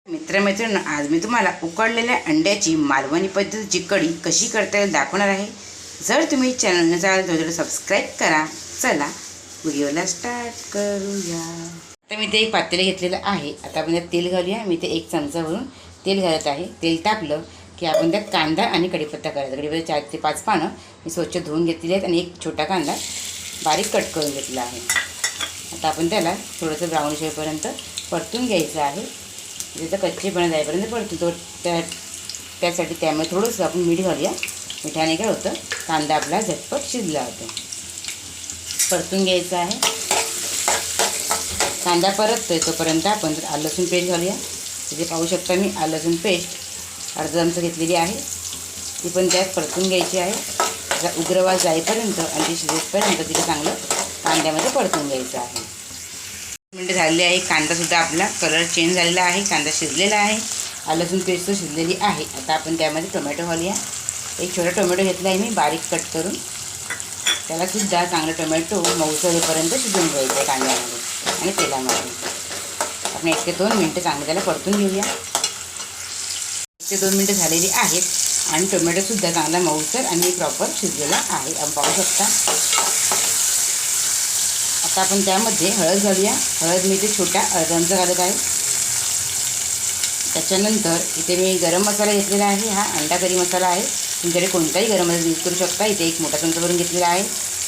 मित्रमैत्रिणींनो, आज मी तुम्हाला उकडलेल्या अंड्याची मालवणी पद्धतीची कढी कशी करता येईल दाखवणार आहे। जर तुम्ही चॅनल नसाल तर सबस्क्राईब करा। चला व्हिडिओला स्टार्ट करूया। आता मी ते एक पातेले घेतलेलं आहे। आता आपण त्यात तेल घालूया। मी ते 1 चमचा भरून तेल घालत आहे। तेल तापलं की आपण त्यात कांदा आणि कढीपत्ता करायचा। कढीपत्ता 4 ते 5 पानं मी स्वच्छ धुवून घेतलेली आहेत आणि एक छोटा कांदा बारीक कट करून घेतला आहे। आता आपण त्याला थोडंसं ब्राउनिश होईपर्यंत परतून घ्यायचं आहे। त्याचा कच्चेपणा जाईपर्यंत परतून त्यासाठी त्यामध्ये थोडंसं आपण मीठ घालूया। मिठाने काय होतं, कांदा आपला झटपट शिजला होतो। परतून घ्यायचा आहे। कांदा परततोय तोपर्यंत आपण आलं लसूण पेस्ट घालूया। इथे पाहू शकता मी आलं लसूण पेस्ट अर्धा चमचा घेतलेली आहे। ती पण त्यात परतून घ्यायची आहे। त्याचा उग्रवास जाईपर्यंत आणि ती शिजेपर्यंत तिला चांगलं कांद्यामध्ये परतून घ्यायचं आहे। मिनिट झालेली आहे। कांदासुद्धा आपला कलर चेंज झालेला आहे। कांदा शिजलेला आहे। आलं लसूण पेस्ट शिजलेली आहे। आता आपण त्यामध्ये टोमॅटो घालूया। एक छोटा टोमॅटो घेतला आहे मी बारीक कट करून। त्यालासुद्धा चांगलं टोमॅटो मऊसर होईपर्यंत शिजवून घ्यायचं आहे कांद्यामध्ये आणि तेलामध्ये। आपण 1 ते 2 मिनटं चांगलं त्याला परतून घेऊया। 1 ते 2 मिनटं झालेली आहेत आणि टोमॅटोसुद्धा चांगला मऊसर आणि प्रॉपर शिजलेला आहे। आपण पाहू शकता। आता आपण त्यामध्ये हळद घालूया। हळद मी इथे छोटा अर्धा चमचा घालत आहे। त्याच्यानंतर इथे मी गरम मसाला घेतलेला आहे। हा अंडा करी मसाला आहे। तुमच्याकडे कोणताही गरम मसाला यूज करू शकता। इथे 1 मोठा चमचा भरून घेतलेला आहे।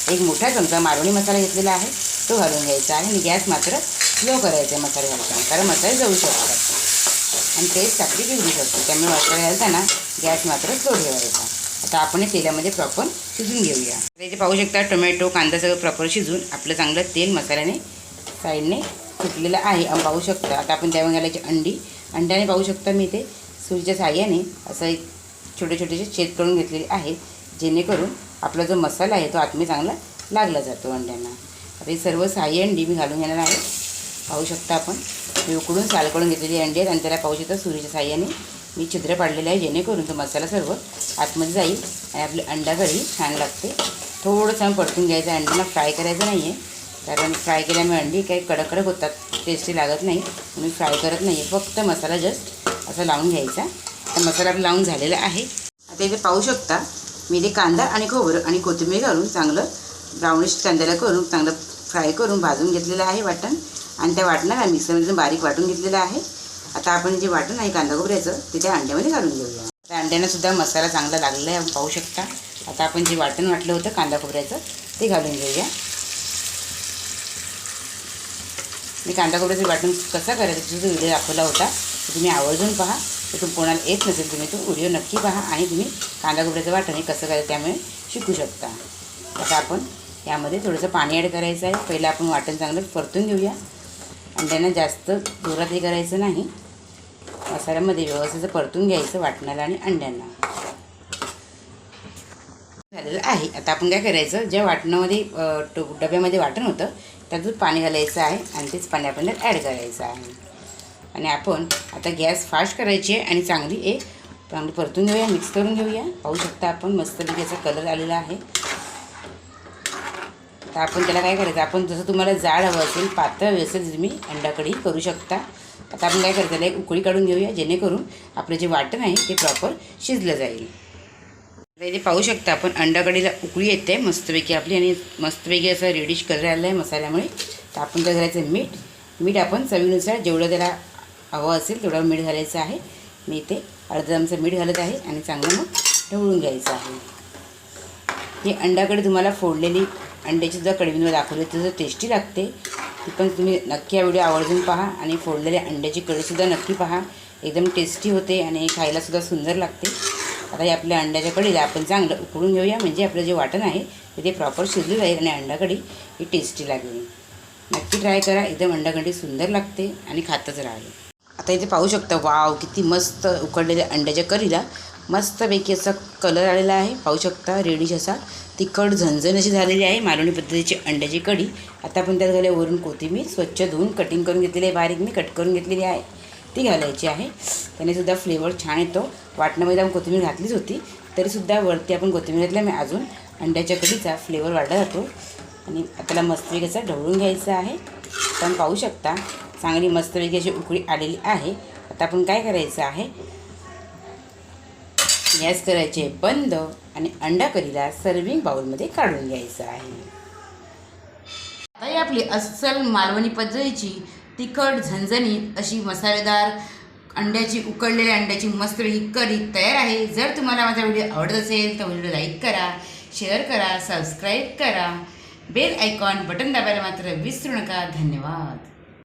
1 मोठा चमचा मालवणी मसाला घेतलेला आहे, तो घालून घ्यायचा आहे। आणि गॅस मात्र स्लो करायचा आहे मसाले घालताना, कारण मसाले जळू शकतात आणि टेस्ट आपली बिघडू शकते। त्यामुळे मसाले घालताना गॅस मात्र स्लो ठेवायचा। आता आपण हे तेलामध्ये प्रॉपर शिजून घेऊया। इथे पाहू शकता टोमॅटो कांदा सगळं प्रॉपर शिजून आपलं चांगलं तेल मसाल्याने साईडने सुटलेलं आहे। आपण पाहू शकता। आता आपण त्यामध्ये घालायची अंड्याने पाहू शकता मी इथे सुरीच्या साहाय्याने असं एक छोटे छोटेसे छेद करून घेतलेले आहे, जेणेकरून आपला जो मसाला आहे तो आतमध्ये चांगला लागला जातो अंड्यांना। आता ही सर्व 6 अंडी मी घालून घेणार आहे। पाहू शकता आपण मी उकडून साल करून घेतलेली अंडी आहेत आणि त्याला पाहू शकता सुरीच्या साहाय्याने मी छिद्र पाडलेलं आहे, जेणेकरून तो मसाला सर्व आतमध्ये जाईल आणि आपली अंडा कढी छान लागते। थोडंसं परतून घ्यायचं, अंड्यांना फ्राय करायचं नाही आहे, कारण फ्राय केल्यामुळे अंडी काही कडक कडक होतात, टेस्टी लागत नाही, म्हणून फ्राय करत नाही आहे। फक्त मसाला जस्ट असं लावून घ्यायचा। तर मसाला आपला लावून झालेला आहे। आता इथे पाहू शकता मी इथे कांदा आणि खोबरं आणि कोथिंबीर घालून चांगलं ब्राउनिश कांद्याला करून चांगलं फ्राय करून भाजून घेतलेलं आहे वाटण, आणि त्या वाटणाला मिक्सरमध्ये बारीक वाटून घेतलेलं आहे। आता आपण जे वाटण आहे कांदा खोबऱ्याचं ते त्या अंड्यामध्ये घालून घेऊया। त्या अंड्यांनासुद्धा मसाला चांगला लागलेला आहे, आपण पाहू शकता। आता आपण जे वाटण वाटलं होतं कांदा खोबऱ्याचं ते घालून घेऊया। मी कांदा खोबऱ्याचं वाटण कसं करायचं त्याचा व्हिडिओ दाखवला होता, तर तुम्ही आवर्जून पहा। तर तुम्ही कोणाला येत नसेल तुम्ही तो व्हिडिओ नक्की पहा आणि तुम्ही कांदा खोबऱ्याचं वाटण हे कसं करायचं त्यामुळे शिकू शकता। आता आपण यामध्ये थोडंसं पाणी ॲड करायचं आहे। पहिलं आपण वाटण चांगलं परतून घेऊया। अंड्यांना जास्त जोरात हे करायचं नाही, मसाल्यामध्ये व्यवस्थित परतून घ्यायचं वाटणाला आणि अंड्यांना। झालेलं आहे। आता आपण काय करायचं, ज्या वाटणामध्ये डब्यामध्ये वाटण होतं त्यातून पाणी घालायचं आहे आणि तेच पाणी आपण त्यात ॲड करायचं आहे। आणि आपण आता गॅस फास्ट करायची आहे आणि चांगली परतून घेऊया, मिक्स करून घेऊया। पाहू शकता आपण मस्तपैकी याचा कलर आलेला आहे। तर आपण त्याला काय करायचं, आपण जसं तुम्हाला जाड हवं असेल पातळ हवी असेल तुम्ही अंडा कढी करू शकता। आता आपण काय करायचं, त्याला एक उकळी काढून घेऊया, जेणेकरून आपलं जे वाटण आहे ते प्रॉपर शिजलं जाईल। इथे पाहू शकता आपण अंडा कढीला उकळी येते मस्तपैकी आपली, आणि मस्तपैकी असा रेडिश कलर आला आहे मसाल्यामुळे। तर आपण काय करायचं, मीठ आपण चवीनुसार जेवढं त्याला हवं असेल तेवढं मीठ घालायचं आहे। मी इथे अर्धा चमचा मीठ घालत आहे आणि चांगलं मग ढवळून घ्यायचं आहे। ही अंडा कढी तुम्हाला फोडलेली अंड्याची सुद्धा कढी मी दाखवली तर टेस्टी लागते, ती पण तुम्ही नक्की हा व्हिडिओ आवर्जून पहा। आणि फोडलेल्या अंड्याची कढीसुद्धा नक्की पहा, एकदम टेस्टी होते आणि खायलासुद्धा सुंदर लागते। आता या आपल्या अंड्याच्या कढीला आपण चांगलं उकळून घेऊया, म्हणजे आपलं जे वाटण आहे ते प्रॉपर शिजलं जाईल आणि अंडा कढी ही टेस्टी लागेल। नक्की ट्राय करा, एकदम अंडा कढी सुंदर लागते आणि खातच राहाल। आता इथे पाहू शकता, वाव किती मस्त उकडलेल्या अंड्याच्या कढीला मस्तपैकी असा कलर आलेला आहे। पाहू शकता रेडिश असा तिखट झणझण अशी झालेली आहे मालवणी पद्धतीची अंड्याची कढी। आता आपण त्यात घालूया वरून कोथिंबीर स्वच्छ धुवून कटिंग करून घेतलेली आहे, बारीक मी कट करून घेतलेली आहे, ती घालायची आहे। त्यानेसुद्धा फ्लेवर छान येतो। वाटणामध्ये आपण कोथिंबीर घातलीच होती तरीसुद्धा वरती आपण कोथिंबीर घातल्यामुळे अजून अंड्याच्या कढीचा फ्लेवर वाढला जातो। आणि त्याला मस्तपैकी असं ढवळून घ्यायचं आहे। आपण पाहू शकता चांगली मस्तपैकी अशी उकळी आलेली आहे। आता आपण काय करायचं आहे, गॅस करायचे बंद आणि अंडा करीला सर्विंग बाउलमध्ये काढून घ्यायचं आहे. आता ही आपली अस्सल मालवणी पद्धतीची तिखट झणझणीत अशी मसालेदार उकडलेल्या अंड्याची मस्तपैकी करी तयार आहे. जर तुम्हाला माझा व्हिडिओ आवडत असेल तर व्हिडिओ लाईक करा, शेअर करा, सबस्क्राईब करा, बेल आयकॉन बटन दाबायला मात्र विसरू नका. धन्यवाद.